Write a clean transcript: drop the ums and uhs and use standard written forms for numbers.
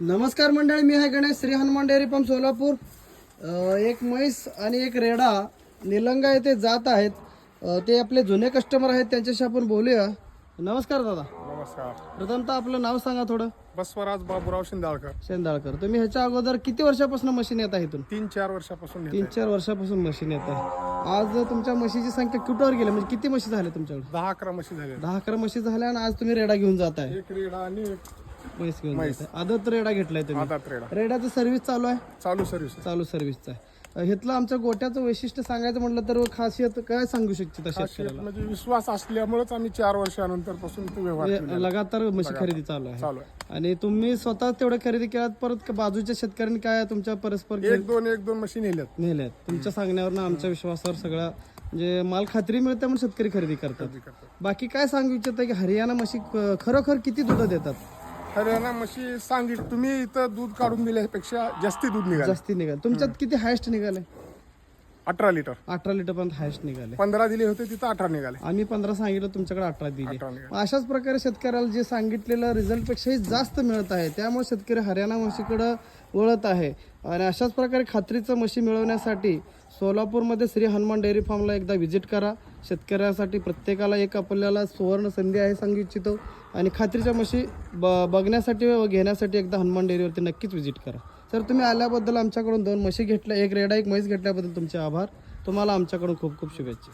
नमस्कार मंडळी, मी आहे गणेश, श्री हनुमान डेअरी फार्म सोलापूर. एक म्हैस आणि एक रेडा निलंगा येथे जात आहेत. ते आपले जुने कस्टमर आहेत, त्यांच्याशी आपण बोलूया. नमस्कार दादा. नमस्कार. प्रथमतः आपलं नाव सांगा थोडं. बसवराज बाबूराव शिंदाळकर. शेंदाळकर. तुम्ही ह्याच्या अगोदर किती वर्षापासून मशीन येत आहे इथून? 3-4 वर्षापासून नेत 3-4 वर्षापासून मशीन येत आहे. आज तुमच्या म्हशीची संख्या कुठवर गेली, म्हणजे किती म्हशी झाल्या तुमच्याकडे? 10-11 म्हशी झाल्या. 10-11 म्हशी झाल्या आणि आज तुम्ही रेडा घेऊन जात आहे. एक रेडा आणि एक म्हैस घेऊन जात आहे. आदत रेडा घेतलाय तुम्ही? आदात रेडा. रेडाचं सर्व्हिस चालू आहे? चालू सर्व्हिस. चालू सर्व्हिसचा आहे. इथलं आमच्या गोट्याचं वैशिष्ट्य सांगायचं म्हटलं तर खासियत काय सांगू शकते तशा शेतकऱ्याला? म्हणजे विश्वास असल्यामुळेच आम्ही 4 वर्षानंतरपासून तो व्यवहार केलेला आहे. लगातार म्हशी खरेदी चालू आहे. चालू आहे. आणि तुम्ही स्वतः तेवढं खरेदी केलात, परत बाजूच्या शेतकऱ्यांनी काय तुमच्या परस्पर एक दोन म्हशी नेल्यात. नेल्यात? तुमच्या सांगण्यावरनं आमच्या विश्वासावर सगळा म्हणजे माल खात्री मिळते म्हणून शेतकरी खरेदी करतात. बाकी काय सांगू इच्छित की हरियाणा म्हशी खरोखर किती दूध देतात? हरियाणा म्हशी सांगितलं तुम्ही इथं दूध काढून दिल्यापेक्षा जास्ती दूध निघालं. जास्ती निघाले. तुमच्यात किती हायस्ट निघाले? 18 लिटर. 18 लिटर पर्यंत हायस्ट निघाले. 15 दिले होते, तिथं 18 निघाले. आम्ही 15 सांगितलं, तुमच्याकडे 18 दिले. 18 निघाले. अशाच प्रकारे शेतकऱ्याला जे सांगितलेलं रिझल्टपेक्षाही जास्त मिळत आहे, त्यामुळे शेतकरी हरियाणा म्हशीकडे वळत आहे. आणि अशाच प्रकारे खात्रीचं म्हशी मिळवण्यासाठी सोलापूरमध्ये श्री हनुमान डेअरी फार्मला एकदा व्हिजिट करा. शेतकऱ्यासाठी प्रत्येकाला एक आपल्याला सुवर्ण संधी आहे सांगू इच्छितो. आणि खात्रीच्या म्हशी बघण्यासाठी व घेण्यासाठी एकदा हनुमान डेअरीवरती नक्कीच व्हिजिट करा. सर, तुम्ही आल्याबद्दल, आमच्याकडून 2 म्हशी घेतल्या, एक रेडा एक म्हैस घेतल्याबद्दल तुमचे आभार. तुम्हाला आमच्याकडून खूप खूप शुभेच्छा.